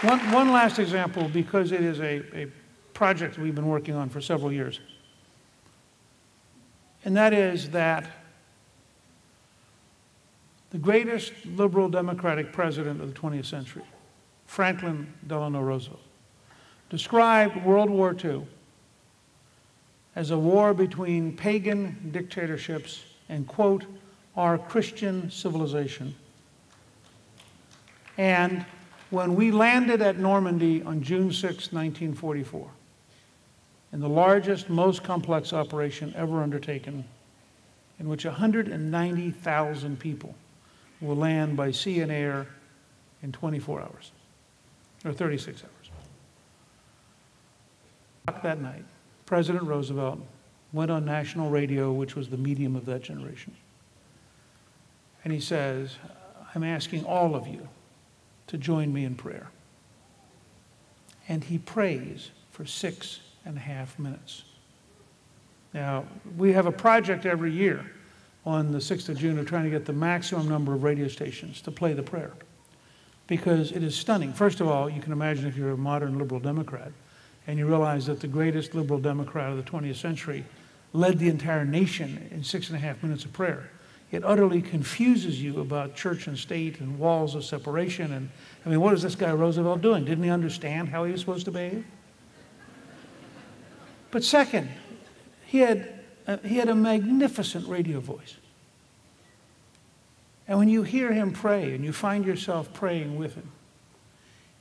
One last example, because it is a project we've been working on for several years. And that is that the greatest liberal democratic president of the 20th century, Franklin Delano Roosevelt, described World War II as a war between pagan dictatorships and, quote, our Christian civilization. And when we landed at Normandy on June 6, 1944, in the largest, most complex operation ever undertaken, in which 190,000 people will land by sea and air in 24 hours, or 36 hours. That night, President Roosevelt went on national radio, which was the medium of that generation. And he says, I'm asking all of you to join me in prayer. And he prays for 6.5 minutes. Now, we have a project every year on the 6th of June of trying to get the maximum number of radio stations to play the prayer, because it is stunning. First of all, you can imagine if you're a modern liberal Democrat and you realize that the greatest liberal Democrat of the 20th century led the entire nation in 6.5 minutes of prayer. It utterly confuses you about church and state and walls of separation. And I mean, what is this guy Roosevelt doing? Didn't he understand how he was supposed to behave? But second, he had a magnificent radio voice. And when you hear him pray and you find yourself praying with him,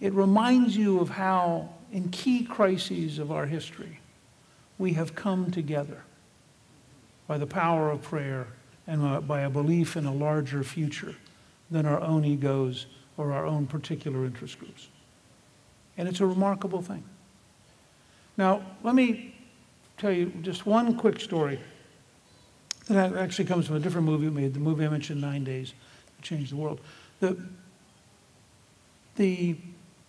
it reminds you of how, in key crises of our history, we have come together by the power of prayer and by a belief in a larger future than our own egos or our own particular interest groups. And it's a remarkable thing. Now, let me tell you just one quick story that actually comes from a different movie we made, the movie I mentioned, 9 Days That Changed the World. The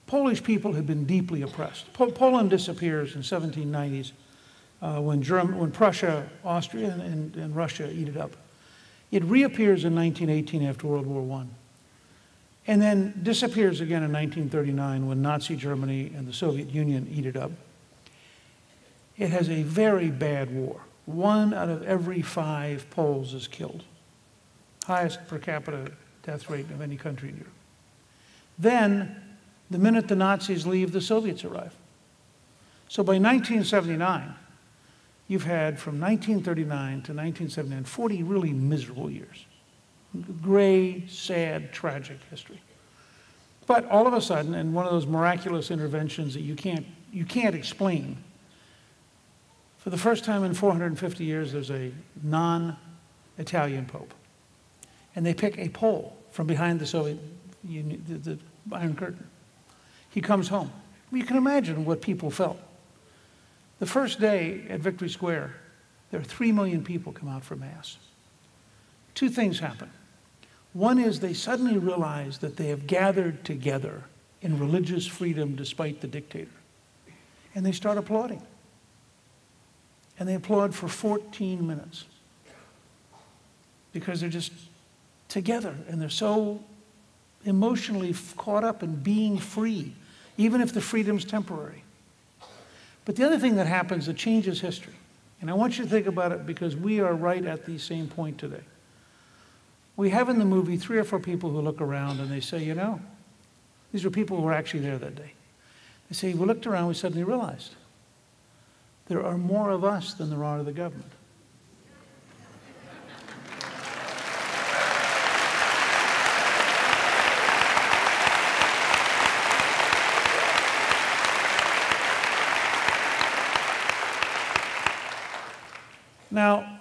Polish people had been deeply oppressed. Poland disappears in 1790s when Prussia, Austria, and Russia eat it up. It reappears in 1918 after World War I, and then disappears again in 1939 when Nazi Germany and the Soviet Union eat it up. It has a very bad war. 1 out of every 5 Poles is killed. Highest per capita death rate of any country in Europe. Then, the minute the Nazis leave, the Soviets arrive. So by 1979, you've had from 1939 to 1979, 40 really miserable years. Gray, sad, tragic history. But all of a sudden, in one of those miraculous interventions that you can't explain, for the first time in 450 years, there's a non-Italian pope. And they pick a Pole from behind the Soviet Union, the Iron Curtain. He comes home. You can imagine what people felt. The first day at Victory Square, there are 3 million people come out for Mass. 2 things happen. One is they suddenly realize that they have gathered together in religious freedom despite the dictator. And they start applauding. And they applaud for 14 minutes. Because they're just together and they're so emotionally caught up in being free, even if the freedom's temporary. But the other thing that happens that changes history, and I want you to think about it because we are right at the same point today. We have in the movie 3 or 4 people who look around and they say, you know, these were people who were actually there that day. They say, we looked around, we suddenly realized there are more of us than there are of the government. Now,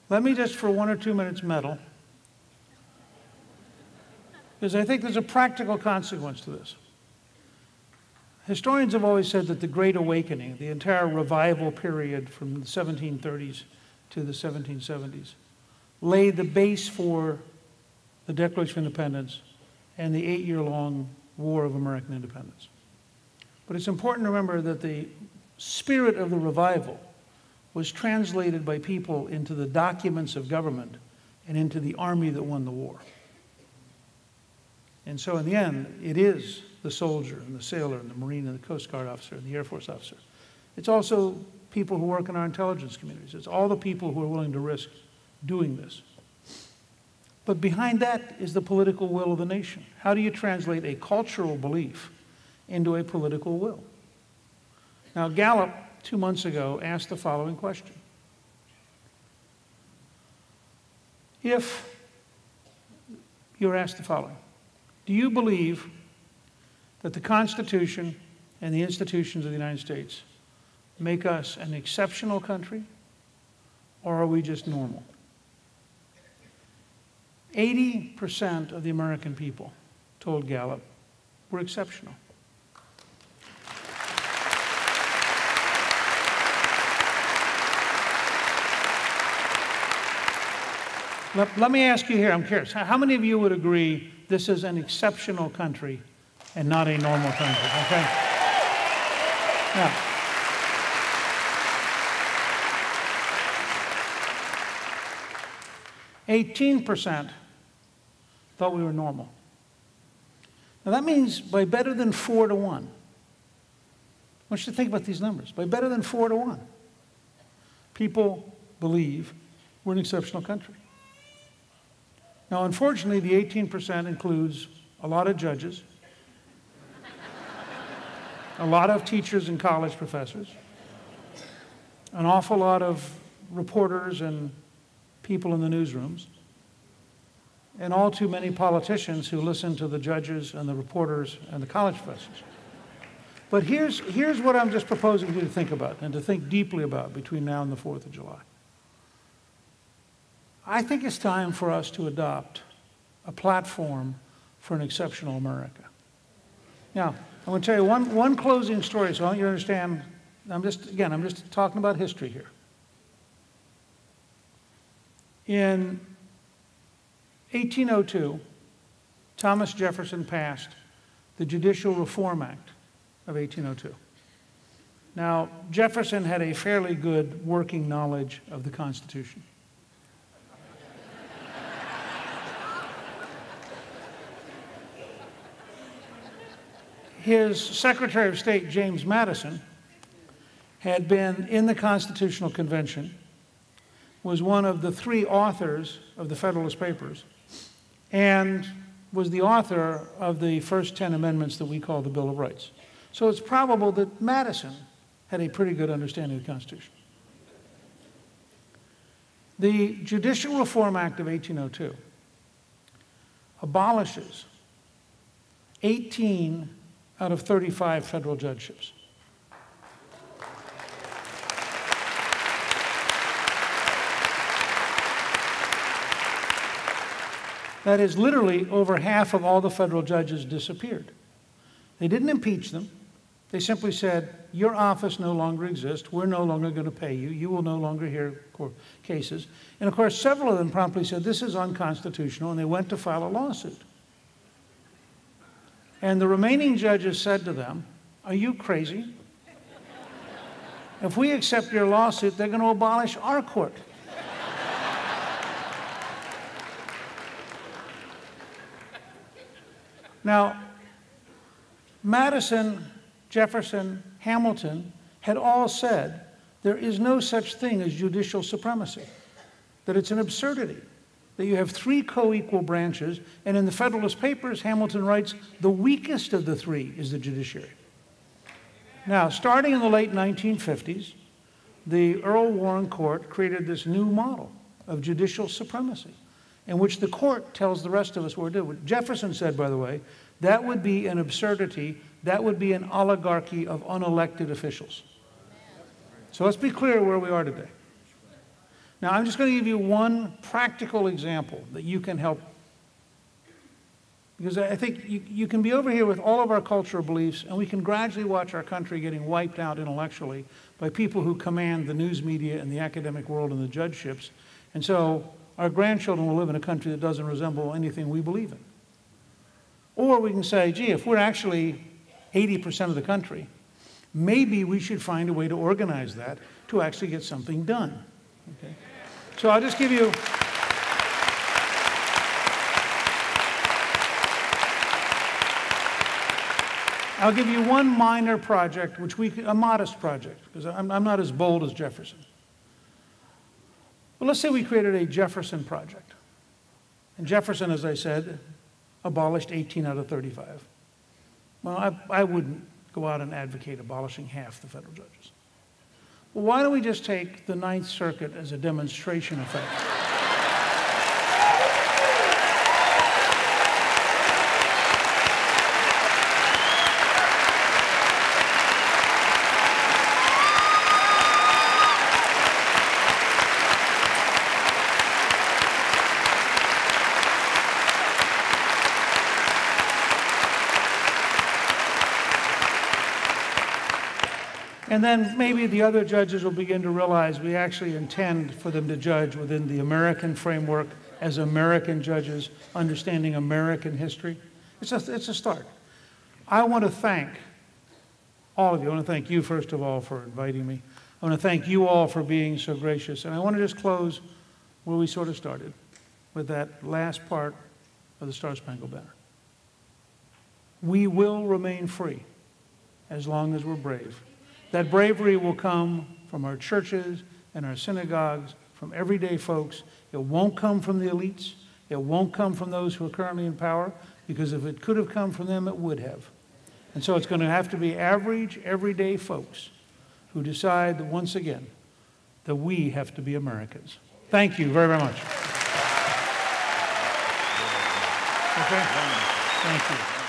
let me just for 1 or 2 minutes meddle, because I think there's a practical consequence to this. Historians have always said that the Great Awakening, the entire revival period from the 1730s to the 1770s, laid the base for the Declaration of Independence and the 8-year-long War of American Independence. But it's important to remember that the spirit of the revival was translated by people into the documents of government and into the army that won the war. And so in the end, it is the soldier and the sailor and the Marine and the Coast Guard officer and the Air Force officer. It's also people who work in our intelligence communities. It's all the people who are willing to risk doing this. But behind that is the political will of the nation. How do you translate a cultural belief into a political will? Now, Gallup, 2 months ago, asked the following question. If you're asked the following, do you believe that the Constitution and the institutions of the United States make us an exceptional country, or are we just normal? 80% of the American people told Gallup we're exceptional. Let me ask you here, I'm curious, how many of you would agree this is an exceptional country and not a normal country, okay? Now, %18 thought we were normal. Now that means by better than 4 to 1. I want you to think about these numbers. By better than 4 to 1, people believe we're an exceptional country. Now, unfortunately, the 18% includes a lot of judges, a lot of teachers and college professors, an awful lot of reporters and people in the newsrooms, and all too many politicians who listen to the judges and the reporters and the college professors. But here's what I'm just proposing you to think about and to think deeply about between now and the 4th of July. I think it's time for us to adopt a platform for an exceptional America. Now, I'm going to tell you one closing story so I want you to understand. I'm just talking about history here. In 1802, Thomas Jefferson passed the Judicial Reform Act of 1802. Now, Jefferson had a fairly good working knowledge of the Constitution. His Secretary of State, James Madison, had been in the Constitutional Convention, was one of the 3 authors of the Federalist Papers, and was the author of the first 10 amendments that we call the Bill of Rights. So it's probable that Madison had a pretty good understanding of the Constitution. The Judicial Reform Act of 1802 abolishes 18 out of 35 federal judgeships. That is, literally over half of all the federal judges disappeared. They didn't impeach them. They simply said, your office no longer exists. We're no longer going to pay you. You will no longer hear cases. And of course, several of them promptly said, this is unconstitutional, and they went to file a lawsuit. And the remaining judges said to them, are you crazy? If we accept your lawsuit, they're going to abolish our court. Now, Madison, Jefferson, Hamilton had all said there is no such thing as judicial supremacy, that it's an absurdity, that you have 3 co-equal branches, and in the Federalist Papers, Hamilton writes, the weakest of the 3 is the judiciary. Now, starting in the late 1950s, the Earl Warren Court created this new model of judicial supremacy, in which the court tells the rest of us what to do. Jefferson said, by the way, that would be an absurdity, that would be an oligarchy of unelected officials. So let's be clear where we are today. Now, I'm just going to give you one practical example that you can help, because I think you can be over here with all of our cultural beliefs, and we can gradually watch our country getting wiped out intellectually by people who command the news media and the academic world and the judgeships. And so our grandchildren will live in a country that doesn't resemble anything we believe in. Or we can say, gee, if we're actually 80% of the country, maybe we should find a way to organize that to actually get something done. Okay? So I'll just give you I'll give you one minor project, a modest project, because I'm not as bold as Jefferson. But let's say we created a Jefferson project. And Jefferson, as I said, abolished 18 out of 35. Well, I wouldn't go out and advocate abolishing half the federal judges. Well, why don't we just take the Ninth Circuit as a demonstration effect? And then maybe the other judges will begin to realize we actually intend for them to judge within the American framework as American judges, understanding American history. It's a start. I want to thank all of you. I want to thank you, first of all, for inviting me. I want to thank you all for being so gracious. And I want to just close where we sort of started, with that last part of the Star-Spangled Banner. We will remain free as long as we're brave. That bravery will come from our churches and our synagogues, from everyday folks. It won't come from the elites. It won't come from those who are currently in power, because if it could have come from them, it would have. And so it's going to have to be average, everyday folks who decide that, once again, that we have to be Americans. Thank you very, very much. Okay? Thank you.